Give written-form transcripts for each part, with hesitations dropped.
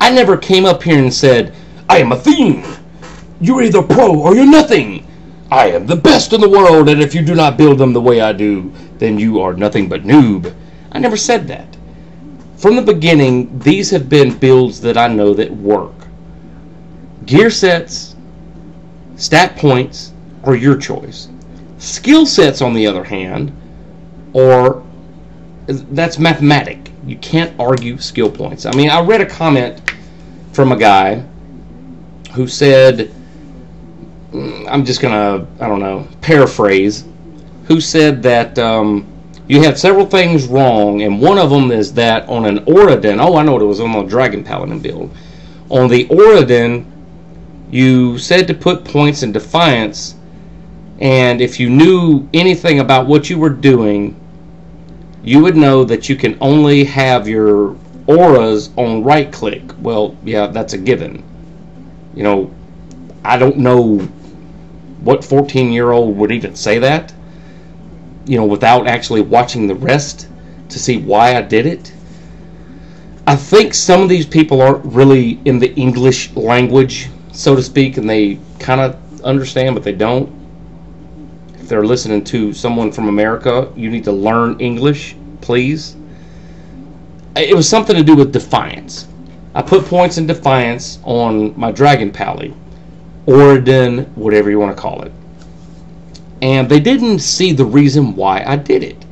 I never came up here and said, I am a theme. You're either pro or you're nothing. I am the best in the world, and if you do not build them the way I do, then you are nothing but noob. I never said that. From the beginning, these have been builds that I know that work. Gear sets, stat points are your choice. Skill sets, on the other hand, that's mathematic. You can't argue skill points. I mean, I read a comment from a guy who said, I'm just gonna, I don't know, paraphrase, who said that you have several things wrong, and one of them is that on an Oradin, I know what it was, on the Dragon Paladin build, on the Oradin, you said to put points in Defiance, and if you knew anything about what you were doing, you would know that you can only have your auras on right click. Well, yeah, that's a given. You know, I don't know what 14-year-old would even say that, you know, without actually watching the rest to see why I did it. I think some of these people aren't really in the English language, so to speak, and they kind of understand, but they don't. If they're listening to someone from America, you need to learn English, please. It was something to do with Defiance. I put points in Defiance on my Dragon Pally, Oradin, whatever you want to call it. And they didn't see the reason why I did it.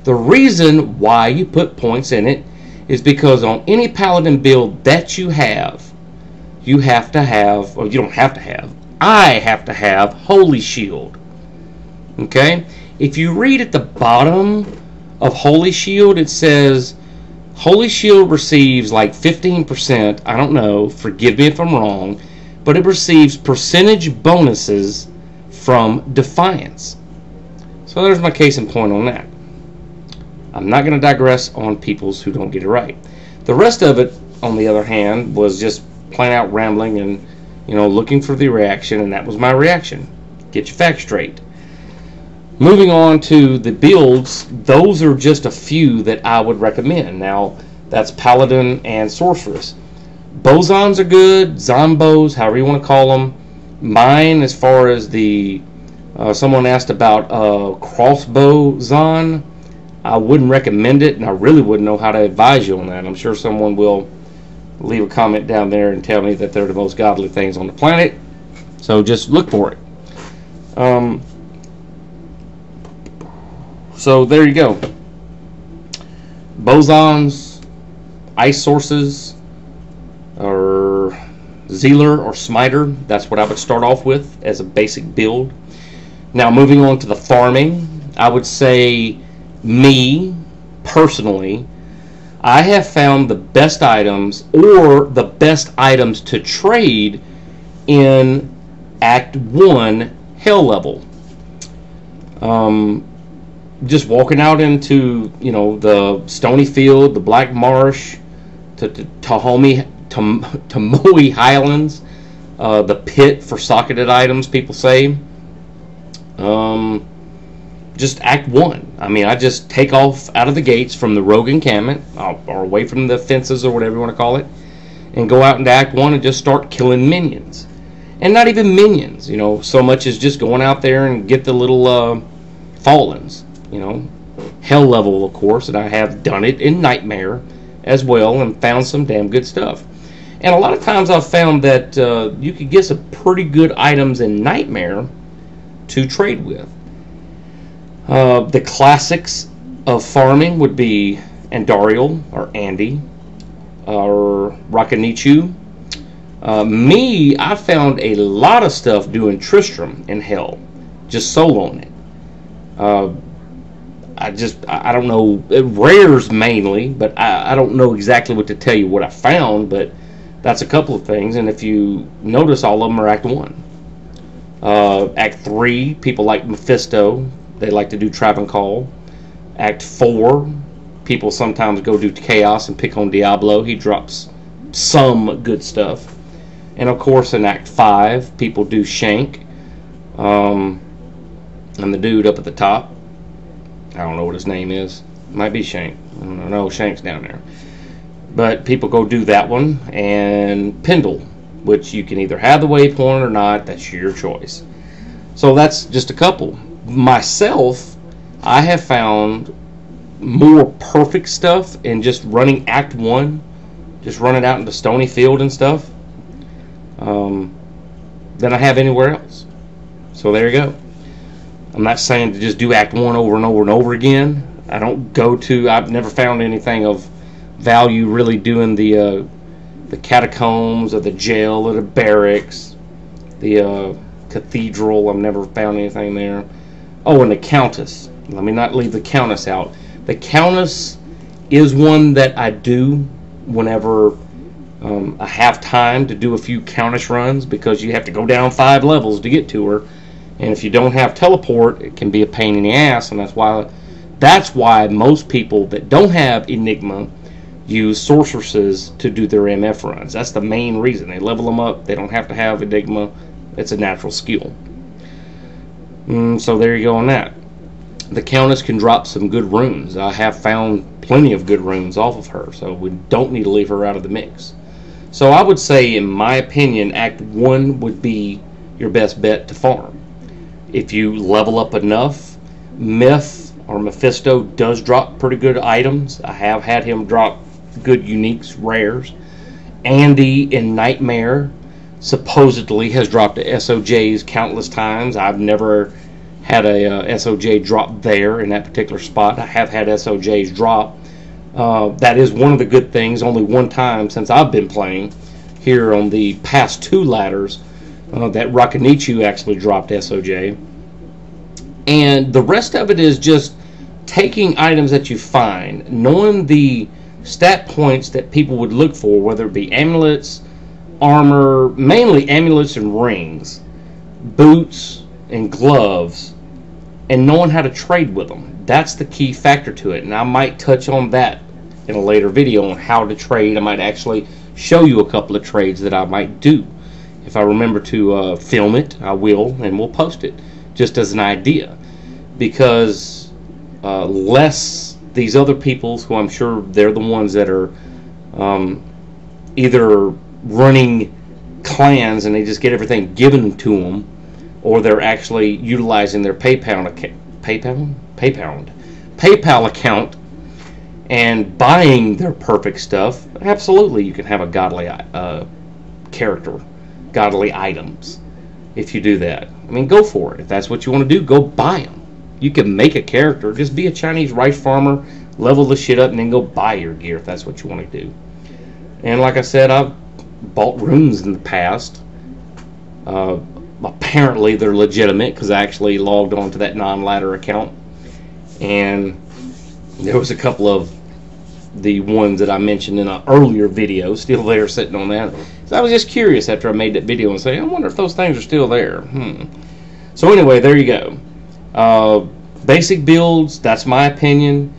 The reason why you put points in it is because on any Paladin build that you have to have, or you don't have to have, I have to have Holy Shield. Okay? If you read at the bottom of Holy Shield, it says Holy Shield receives like 15%, I don't know, forgive me if I'm wrong, but it receives percentage bonuses from Defiance. So there's my case in point on that. I'm not going to digress on peoples who don't get it right. The rest of it, on the other hand, was just plain out rambling and, you know, looking for the reaction, and that was my reaction. Get your facts straight. Moving on to the builds, those are just a few that I would recommend. Now, that's Paladin and Sorceress. Bosons are good, Zombos, however you want to call them. Mine, as far as the, someone asked about crossbow Zon, I wouldn't recommend it, and I really wouldn't know how to advise you on that. I'm sure someone will leave a comment down there and tell me that they're the most godly things on the planet. So just look for it. So there you go. Bosons, ice sources, or Zealer or Smiter. That's what I would start off with as a basic build. Now moving on to the farming, I would say, me personally, I have found the best items or the best items to trade in Act 1 Hell level. Just walking out into, you know, the Stony Field, the Black Marsh, to Moe Highlands, the pit for socketed items, people say. Just Act 1. I mean, I just take off out of the gates from the rogue encampment, or away from the fences, or whatever you want to call it, and go out into Act 1 and just start killing minions. And not even minions, you know, so much as just going out there and get the little Fallens, you know. Hell level, of course, and I have done it in Nightmare as well and found some damn good stuff. And a lot of times I've found that you could get some pretty good items in Nightmare to trade with. The classics of farming would be Andariel, or Andy, or Rakanichu. Me, I found a lot of stuff doing Tristram in Hell, just soloing it. I don't know, rares mainly, but I don't know exactly what to tell you what I found, but that's a couple of things, and if you notice, all of them are Act 1. Act 3, people like Mephisto, they like to do Travancore. Act 4, people sometimes go do Chaos and pick on Diablo, he drops some good stuff. And of course in Act 5, people do Shank, and the dude up at the top, I don't know what his name is. Might be Shank. I don't know. Shank's down there. But people go do that one, and Pendle, which you can either have the waypoint or not. That's your choice. So that's just a couple. Myself, I have found more perfect stuff in just running Act 1, just running out into Stony Field and stuff, than I have anywhere else. So there you go. I'm not saying to just do Act 1 over and over and over again. I've never found anything of value really doing the catacombs or the jail or the barracks, the cathedral. I've never found anything there. Oh, and the Countess. Let me not leave the Countess out. The Countess is one that I do whenever I have time to do a few Countess runs, because you have to go down 5 levels to get to her, and if you don't have teleport, it can be a pain in the ass. And that's why most people that don't have Enigma use sorceresses to do their MF runs. That's the main reason. They level them up. They don't have to have Enigma. It's a natural skill. So there you go on that. The Countess can drop some good runes. I have found plenty of good runes off of her, so we don't need to leave her out of the mix. So I would say, in my opinion, Act 1 would be your best bet to farm. If you level up enough, Myth or Mephisto does drop pretty good items. I have had him drop good uniques, rares. Andy in Nightmare supposedly has dropped the SOJs countless times. I've never had a SOJ drop there in that particular spot. I have had SOJs drop. That is one of the good things. Only one time since I've been playing here on the past 2 ladders that Rakanichu actually dropped SOJ. And the rest of it is just taking items that you find, knowing the stat points that people would look for, whether it be amulets, armor, mainly amulets and rings, boots and gloves, and knowing how to trade with them. That's the key factor to it, and I might touch on that in a later video on how to trade. I might actually show you a couple of trades that I might do. If I remember to film it, I will, and we'll post it just as an idea, because less these other people, who I'm sure they're the ones that are either running clans and they just get everything given to them, or they're actually utilizing their PayPal account and buying their perfect stuff. Absolutely, you can have a godly character, godly items, if you do that. I mean, go for it. If that's what you want to do, go buy them. You can make a character. Just be a Chinese rice farmer, level the shit up, and then go buy your gear if that's what you want to do. And like I said, I've bought runes in the past. Apparently they're legitimate, because I actually logged on to that non-ladder account, and there was a couple of the ones that I mentioned in an earlier video still there sitting on that. So I was just curious after I made that video and say, I wonder if those things are still there. So anyway, there you go. Basic builds, that's my opinion.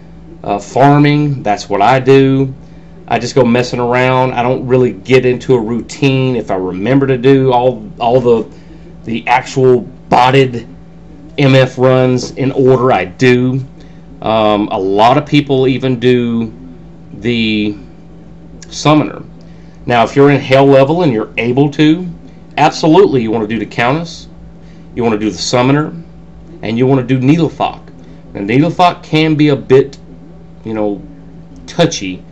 Farming, that's what I do. I just go messing around. I don't really get into a routine. If I remember to do all the actual botted MF runs in order, I do. A lot of people even do the summoner. Now, if you're in hell level and you're able to, absolutely you want to do the Countess, you want to do the summoner, and you want to do Needlethok. Now, Needlethok can be a bit, touchy,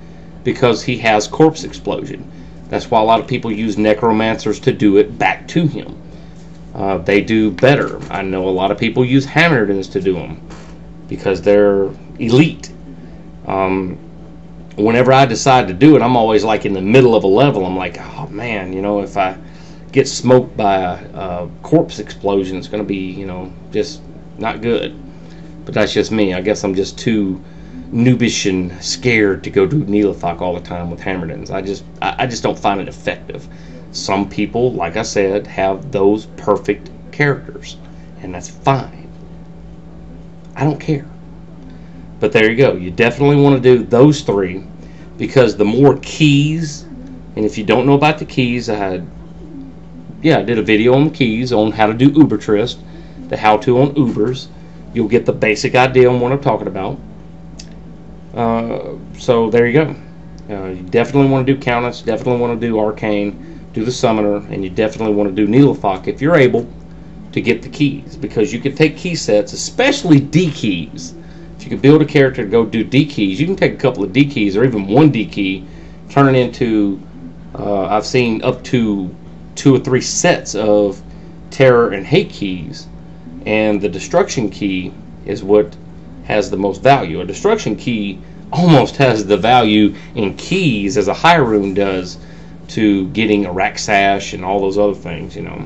because he has corpse explosion. That's why a lot of people use necromancers to do it back to him. They do better. I know a lot of people use Hammerdens to do them because they're elite. Whenever I decide to do it, I'm always like in the middle of a level. I'm like, oh man, if I get smoked by a corpse explosion, it's going to be, just not good. But that's just me. I guess I'm just too noobish and scared to go do Needlethok all the time with Hammerdens. I just don't find it effective. Some people, like I said, have those perfect characters, and that's fine. I don't care. But there you go. You definitely want to do those 3, because the more keys, and if you don't know about the keys, I did a video on the keys on how to do Ubertrist, the how-to on Ubers. You'll get the basic idea on what I'm talking about. So there you go. You definitely want to do Countess, definitely want to do Arcane, do the Summoner, and you definitely want to do Needlefok if you're able to get the keys, because you can take key sets, especially D keys. If you can build a character to go do D keys, you can take a couple of D keys or even one D key, turn it into, I've seen up to 2 or 3 sets of Terror and Hate keys, and the Destruction key is what has the most value. A Destruction key almost has the value in keys as a High Rune does to getting a Rack Sash and all those other things, you know.